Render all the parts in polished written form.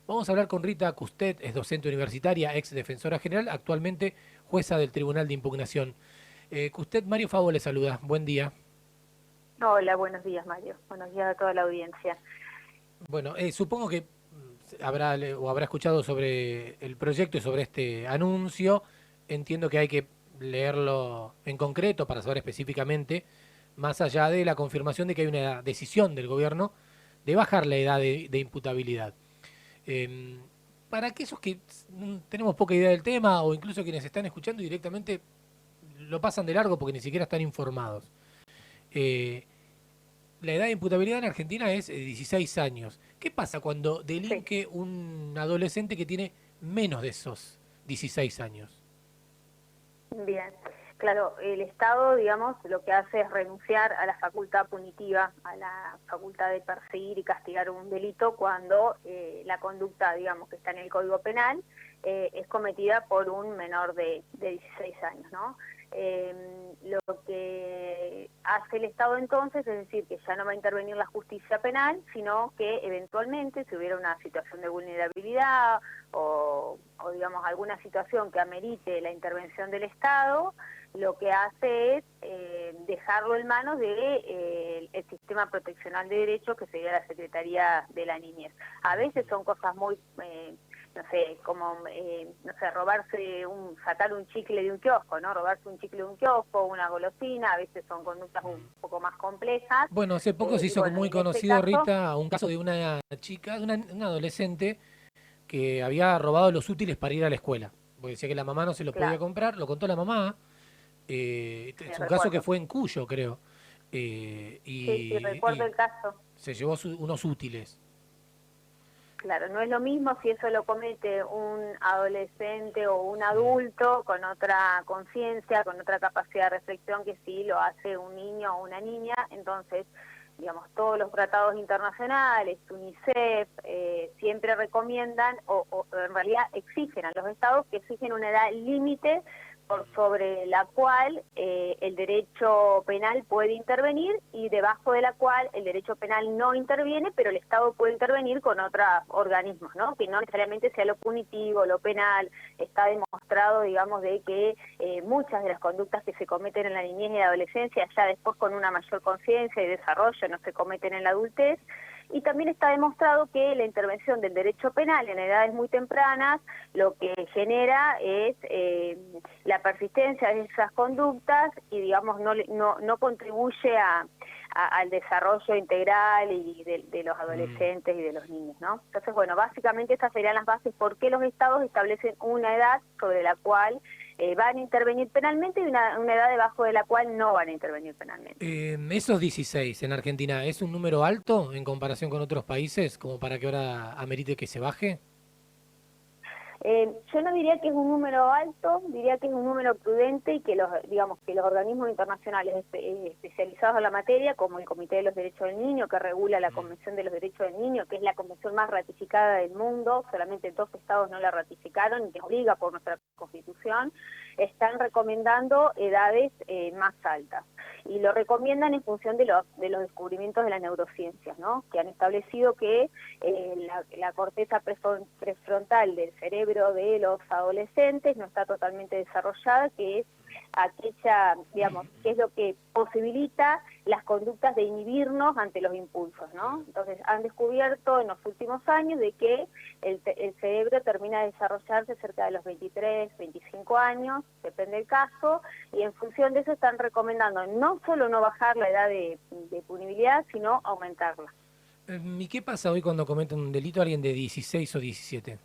Vamos a hablar con Rita Custet, es docente universitaria, ex defensora general, actualmente jueza del Tribunal de Impugnación. Custet, Mario Favo le saluda. Buen día. Hola, buenos días, Mario. Buenos días a toda la audiencia. Bueno, supongo que habrá escuchado sobre el proyecto y sobre este anuncio. Entiendo que hay que leerlo en concreto para saber específicamente, más allá de la confirmación de que hay una decisión del gobierno de bajar la edad de imputabilidad. Eh, para aquellos que tenemos poca idea del tema o incluso quienes están escuchando directamente lo pasan de largo porque ni siquiera están informados. Eh, la edad de imputabilidad en Argentina es 16 años. ¿Qué pasa cuando Sí, delinque un adolescente que tiene menos de esos 16 años? bien. Claro, el Estado, digamos, lo que hace es renunciar a la facultad punitiva, a la facultad de perseguir y castigar un delito cuando la conducta, digamos, que está en el Código Penal es cometida por un menor de 16 años, ¿no? Lo que hace el Estado entonces es decir que ya no va a intervenir la justicia penal, sino que eventualmente, si hubiera una situación de vulnerabilidad o digamos alguna situación que amerite la intervención del Estado, lo que hace es dejarlo en manos de el sistema proteccional de derechos, que sería la Secretaría de la Niñez. A veces son cosas muy no sé, como, no sé, sacar un chicle de un kiosco, ¿no? Robarse un chicle de un kiosco, una golosina, a veces son conductas un poco más complejas. Bueno, hace poco se Y hizo bueno, y muy en este conocido, caso, Rita, un caso de una chica, de una adolescente que había robado los útiles para ir a la escuela. Porque decía que la mamá no se los podía claro, comprar, lo contó la mamá. sí, Es un caso que recuerdo. fue en Cuyo, creo. Sí, sí, recuerdo Y el caso. se llevó unos útiles. Claro, no es lo mismo si eso lo comete un adolescente o un Mm. adulto con otra conciencia, con otra capacidad de reflexión que si lo hace un niño o una niña. Entonces, digamos, todos los tratados internacionales, UNICEF, siempre recomiendan o en realidad exigen a los estados que exigen una edad límite por sobre la cual el derecho penal puede intervenir y debajo de la cual el derecho penal no interviene, pero el Estado puede intervenir con otros organismos, ¿no? Que no necesariamente sea lo punitivo, lo penal. Está demostrado, digamos, de que muchas de las conductas que se cometen en la niñez y la adolescencia, ya después con una mayor conciencia y desarrollo, no se cometen en la adultez. Y también está demostrado que la intervención del derecho penal en edades muy tempranas lo que genera es la persistencia de esas conductas y, digamos, no contribuye al desarrollo integral y de los Mm. adolescentes y de los niños, ¿no? Entonces, bueno, básicamente estas serían las bases por qué los estados establecen una edad sobre la cual van a intervenir penalmente y una edad debajo de la cual no van a intervenir penalmente. Esos 16 en Argentina, ¿es un número alto en comparación con otros países, como para que ahora amerite que se baje? Yo no diría que es un número alto, diría que es un número prudente y que digamos, que los organismos internacionales especializados en la materia, como el Comité de los Derechos del Niño, que regula la Mm. Convención de los Derechos del Niño, que es la convención más ratificada del mundo, solamente 2 estados no la ratificaron y que obliga por nuestra Constitución, están recomendando edades más altas. Y lo recomiendan en función de los descubrimientos de las neurociencias, ¿no? Que han establecido que la corteza prefrontal del cerebro de los adolescentes no está totalmente desarrollada, que es aquella, digamos, que es lo que posibilita las conductas de inhibirnos ante los impulsos, ¿no? Entonces han descubierto en los últimos años de que el cerebro termina de desarrollarse cerca de los 23, 25 años, depende del caso, y en función de eso están recomendando no solo no bajar la edad de punibilidad, sino aumentarla. ¿Y qué pasa hoy cuando comete un delito alguien de 16 o 17?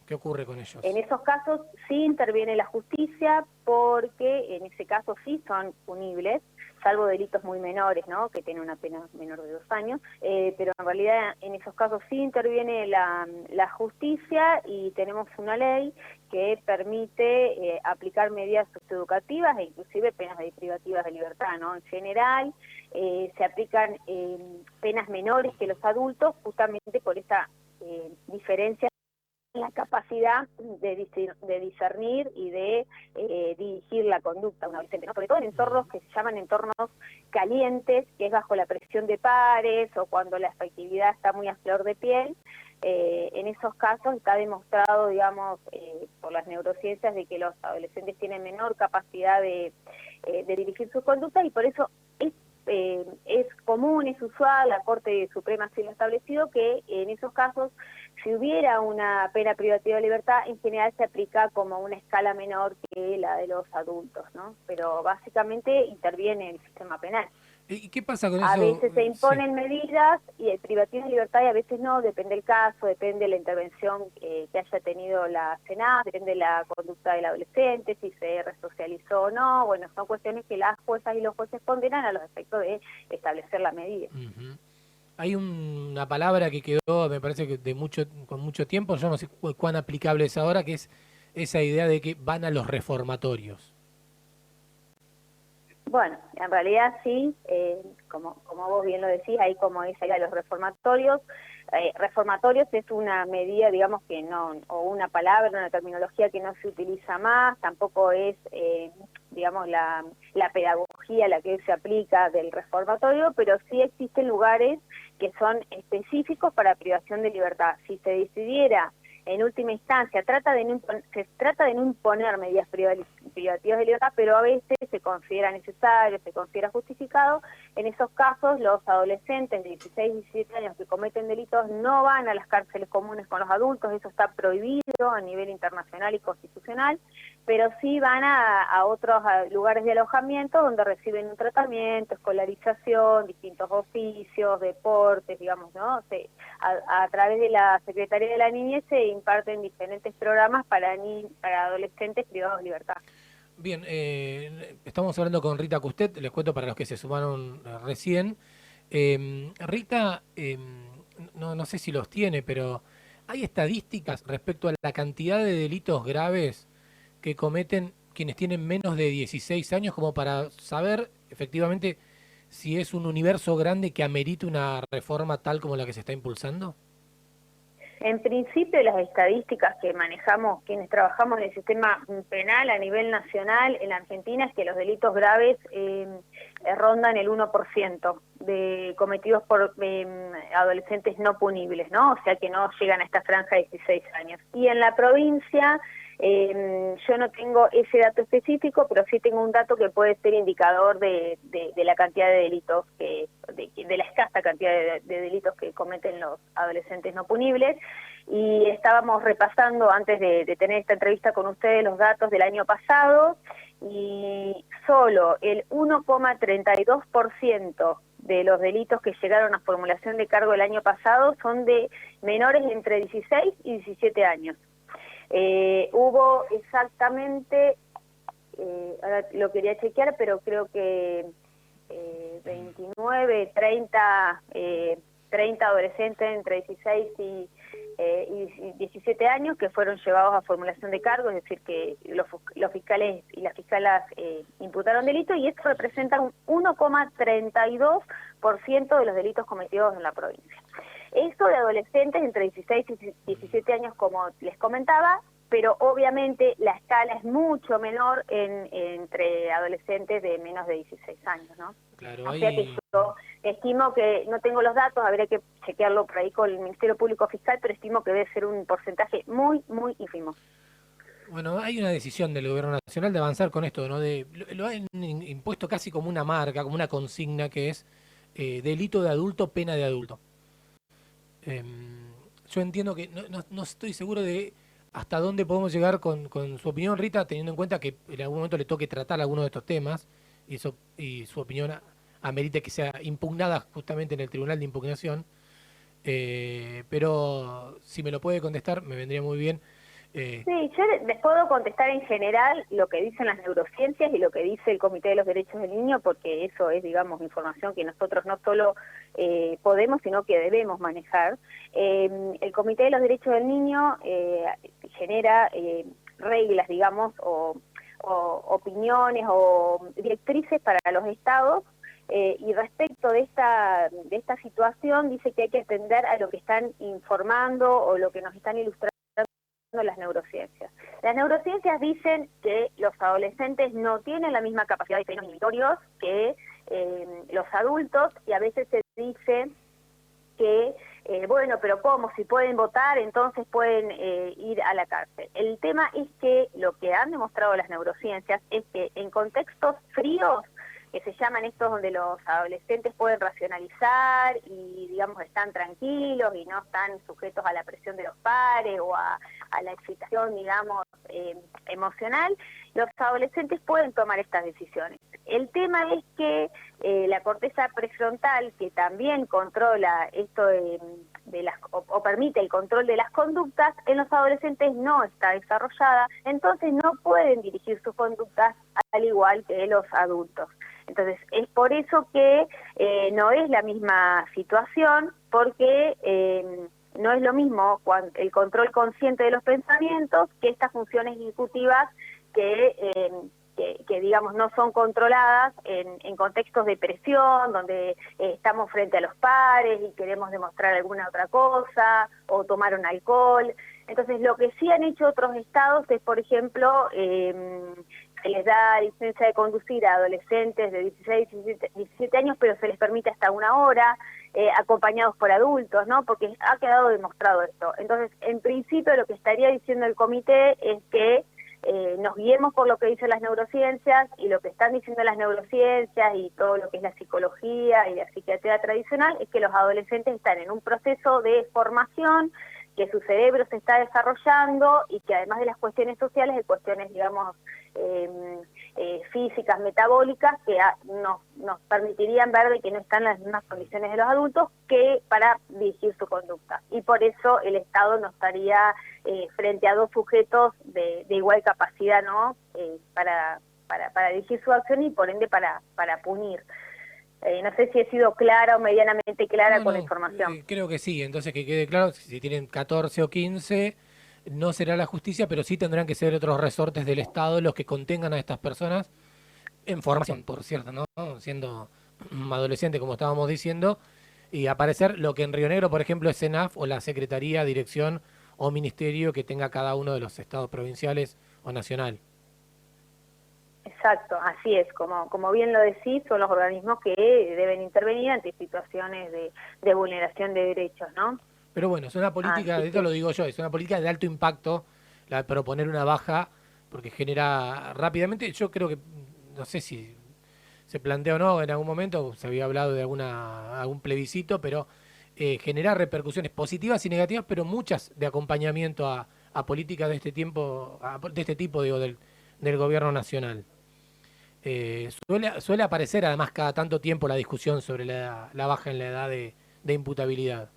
¿Qué ocurre con En ellos? esos casos sí interviene la justicia porque en ese caso sí son punibles, salvo delitos muy menores, ¿no? Que tienen una pena menor de 2 años, pero en realidad en esos casos sí interviene la justicia y tenemos una ley que permite aplicar medidas socioeducativas e inclusive penas privativas de libertad, ¿no? En general se aplican penas menores que los adultos justamente por esa diferencia la capacidad de discernir y de dirigir la conducta de un adolescente, ¿no? Sobre todo en entornos que se llaman entornos calientes, que es bajo la presión de pares o cuando la afectividad está muy a flor de piel, En esos casos está demostrado, digamos, por las neurociencias, de que los adolescentes tienen menor capacidad de dirigir sus conductas, y por eso es común, es usual, la Corte Suprema así lo ha establecido, que en esos casos, si hubiera una pena privativa de libertad, en general se aplica como una escala menor que la de los adultos, ¿no? Pero básicamente interviene el sistema penal. ¿Y qué pasa con A eso? veces se Sí. imponen medidas y el privativo de libertad, y a veces no, depende del caso, depende de la intervención que haya tenido la Senada, depende de la conducta del adolescente, si se resocializó o no. Bueno, son cuestiones que las juezas y los jueces ponderan a los efectos de establecer la medida. Ujú. Hay una palabra que quedó, me parece que con mucho tiempo, yo no sé cuán aplicable es ahora, que es esa idea de que van a los reformatorios. Bueno, en realidad sí, como vos bien lo decís, hay como esa idea de los reformatorios. Reformatorios es una medida, digamos, que no, o una palabra, una terminología que no se utiliza más, tampoco es, digamos, la pedagogía la que se aplica del reformatorio, pero sí existen lugares que son específicos para privación de libertad. Si se decidiera en última instancia, se trata de no imponer medidas privativas de libertad, pero a veces se considera necesario, se considera justificado. En esos casos, los adolescentes de 16 y 17 años que cometen delitos no van a las cárceles comunes con los adultos, eso está prohibido a nivel internacional y constitucional, pero sí van a otros lugares de alojamiento donde reciben un tratamiento, escolarización, distintos oficios, deportes, digamos, ¿no? A través de la Secretaría de la Niñez se imparten diferentes programas para adolescentes privados de libertad. Bien, estamos hablando con Rita Custet, les cuento para los que se sumaron recién. Rita, no sé si los tiene, pero ¿hay estadísticas respecto a la cantidad de delitos graves que cometen quienes tienen menos de 16 años, como para saber efectivamente si es un universo grande que amerite una reforma tal como la que se está impulsando? En principio, las estadísticas que manejamos quienes trabajamos en el sistema penal a nivel nacional en la Argentina es que los delitos graves rondan el 1% de cometidos por adolescentes no punibles, ¿no? O sea, que no llegan a esta franja de 16 años. Y en la provincia, yo no tengo ese dato específico, pero sí tengo un dato que puede ser indicador de la cantidad de delitos, de la escasa cantidad de delitos que cometen los adolescentes no punibles. Y estábamos repasando antes de tener esta entrevista con ustedes los datos del año pasado, y solo el 1,32% de los delitos que llegaron a formulación de cargo el año pasado son de menores entre 16 y 17 años. Hubo exactamente, ahora lo quería chequear, pero creo que 29, 30 adolescentes entre 16 y 17 años que fueron llevados a formulación de cargo, es decir, que los fiscales y las fiscalas imputaron delito, y esto representa un 1,32% de los delitos cometidos en la provincia. Esto de adolescentes entre 16 y 17 años, como les comentaba, pero obviamente la escala es mucho menor entre adolescentes de menos de 16 años, ¿no? Claro, O sea que hay... yo estimo que, no tengo los datos, habría que chequearlo por ahí con el Ministerio Público Fiscal, pero estimo que debe ser un porcentaje muy, muy ínfimo. Bueno, hay una decisión del gobierno nacional de avanzar con esto, ¿no? Lo han impuesto casi como una marca, como una consigna, que es delito de adulto, pena de adulto. Yo entiendo que no estoy seguro de hasta dónde podemos llegar con su opinión, Rita, teniendo en cuenta que en algún momento le toque tratar alguno de estos temas y su opinión amerite que sea impugnada justamente en el Tribunal de Impugnación. Pero si me lo puede contestar, me vendría muy bien. Eh, Sí, yo les puedo contestar en general lo que dicen las neurociencias y lo que dice el Comité de los Derechos del Niño, porque eso es, digamos, información que nosotros no solo podemos, sino que debemos manejar. El Comité de los Derechos del Niño genera reglas, digamos, o opiniones o directrices para los estados, y respecto de esta situación dice que hay que atender a lo que están informando o lo que nos están ilustrando las neurociencias. Las neurociencias dicen que los adolescentes no tienen la misma capacidad de frenos inhibitorios que los adultos, y a veces se dice que bueno, pero ¿cómo? Si pueden votar, entonces pueden ir a la cárcel. El tema es que lo que han demostrado las neurociencias es que en contextos fríos, que se llaman estos donde los adolescentes pueden racionalizar y, digamos, están tranquilos y no están sujetos a la presión de los pares o a la excitación, digamos, emocional, los adolescentes pueden tomar estas decisiones. El tema es que la corteza prefrontal, que también controla esto o permite el control de las conductas, en los adolescentes no está desarrollada, entonces no pueden dirigir sus conductas al igual que los adultos. Entonces, es por eso que no es la misma situación, porque no es lo mismo el control consciente de los pensamientos que estas funciones ejecutivas que digamos, no son controladas en contextos de presión, donde estamos frente a los pares y queremos demostrar alguna otra cosa, o tomar un alcohol. Entonces, lo que sí han hecho otros estados es, por ejemplo, se les da licencia de conducir a adolescentes de 16, 17 años, pero se les permite hasta 1 hora, acompañados por adultos, ¿no? Porque ha quedado demostrado esto. Entonces, en principio, lo que estaría diciendo el comité es que nos guiemos por lo que dicen las neurociencias, y lo que están diciendo las neurociencias y todo lo que es la psicología y la psiquiatría tradicional es que los adolescentes están en un proceso de formación, que su cerebro se está desarrollando y que además de las cuestiones sociales, hay cuestiones, digamos, físicas, metabólicas, que nos permitirían ver de que no están en las mismas condiciones de los adultos que para dirigir su conducta. Y por eso el Estado no estaría frente a dos sujetos de igual capacidad, ¿no? Para dirigir su acción y por ende para punir. No sé si he sido clara o medianamente clara con la información. Creo que sí, entonces que quede claro, si tienen 14 o 15, no será la justicia, pero sí tendrán que ser otros resortes del Estado los que contengan a estas personas en formación, por cierto, ¿no? Siendo adolescente, como estábamos diciendo, y aparecer lo que en Río Negro, por ejemplo, es CENAF o la Secretaría, Dirección o Ministerio que tenga cada uno de los estados provinciales o nacional. Exacto, así es, como bien lo decís, son los organismos que deben intervenir ante situaciones de vulneración de derechos, ¿no? Pero bueno, es una política, Así de esto que lo digo yo, es una política de alto impacto, la de proponer una baja, porque genera rápidamente, yo creo que, no sé si se plantea o no, en algún momento se había hablado de algún plebiscito, pero genera repercusiones positivas y negativas, pero muchas de acompañamiento a políticas de este tiempo, de este tipo, digo, del gobierno nacional. Suele aparecer además cada tanto tiempo la discusión sobre la baja en la edad de imputabilidad.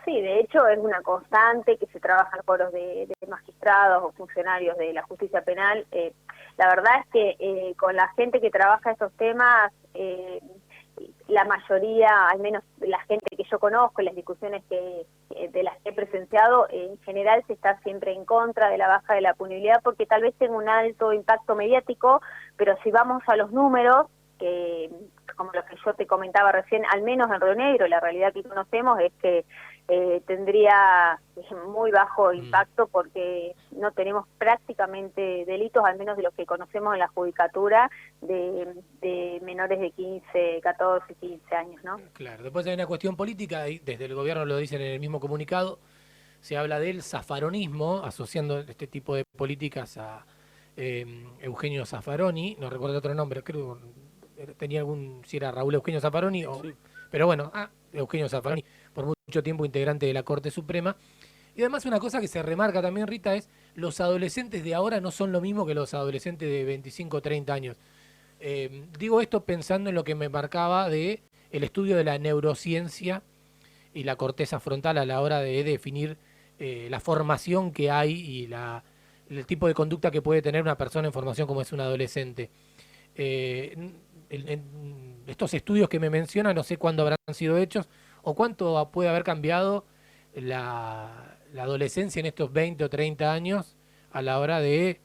sí, de hecho es una constante que se trabaja en foros de magistrados o funcionarios de la justicia penal. La verdad es que con la gente que trabaja estos temas, la mayoría, al menos la gente que yo conozco, las discusiones de las que he presenciado, en general se está siempre en contra de la baja de la punibilidad porque tal vez tenga un alto impacto mediático, pero si vamos a los números, que como lo que yo te comentaba recién, al menos en Río Negro, la realidad que conocemos es que tendría muy bajo impacto porque no tenemos prácticamente delitos, al menos de los que conocemos en la judicatura, de menores de 15, 14, 15 años, ¿no? Claro, después hay una cuestión política, y desde el gobierno lo dicen en el mismo comunicado, se habla del zafaronismo, asociando este tipo de políticas a Eugenio Zaffaroni, no recuerdo otro nombre, creo tenía si era Raúl Eugenio Zaffaroni, Sí. pero bueno, Eugenio Zaffaroni, por mucho tiempo integrante de la Corte Suprema. Y además una cosa que se remarca también, Rita, es los adolescentes de ahora no son lo mismo que los adolescentes de 25 o 30 años. Digo esto pensando en lo que me marcaba de el estudio de la neurociencia y la corteza frontal a la hora de definir la formación que hay y el tipo de conducta que puede tener una persona en formación como es un adolescente. Estos estudios que me mencionan, no sé cuándo habrán sido hechos o cuánto puede haber cambiado la adolescencia en estos 20 o 30 años a la hora de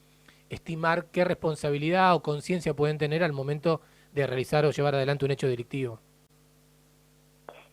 estimar qué responsabilidad o conciencia pueden tener al momento de realizar o llevar adelante un hecho delictivo.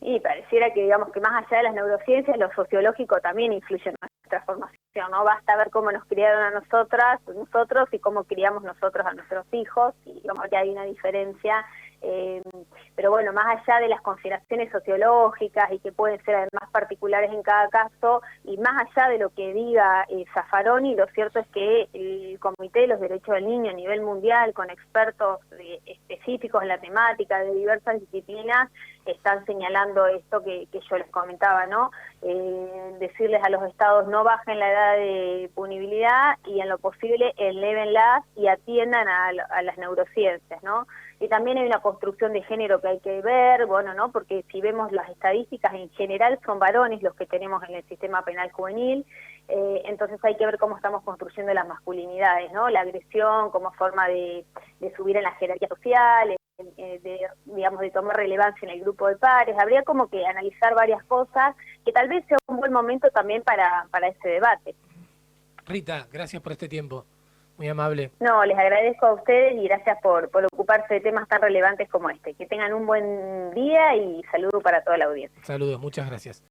Y pareciera que, digamos, que más allá de las neurociencias, lo sociológico también influye en nuestra formación, ¿no? Basta ver cómo nos criaron a nosotros y cómo criamos nosotros a nuestros hijos, y digamos que hay una diferencia Pero bueno, más allá de las consideraciones sociológicas y que pueden ser además particulares en cada caso, y más allá de lo que diga Zaffaroni, lo cierto es que el Comité de los Derechos del Niño a nivel mundial, con expertos específicos en la temática de diversas disciplinas, están señalando esto que yo les comentaba, ¿no? Decirles a los estados no bajen la edad de punibilidad y en lo posible elévenlas y atiendan a las neurociencias, ¿no? Y también hay una construcción de género que hay que ver, bueno, ¿no? Porque si vemos las estadísticas, en general son varones los que tenemos en el sistema penal juvenil, entonces hay que ver cómo estamos construyendo las masculinidades, ¿no? La agresión como forma de subir en la jerarquía social, digamos, de tomar relevancia en el grupo de pares. Habría como que analizar varias cosas, que tal vez sea un buen momento también para ese debate. Rita, gracias por este tiempo. Muy amable. No, les agradezco a ustedes y gracias por ocuparse de temas tan relevantes como este. Que tengan un buen día y saludo para toda la audiencia. Saludos, muchas gracias.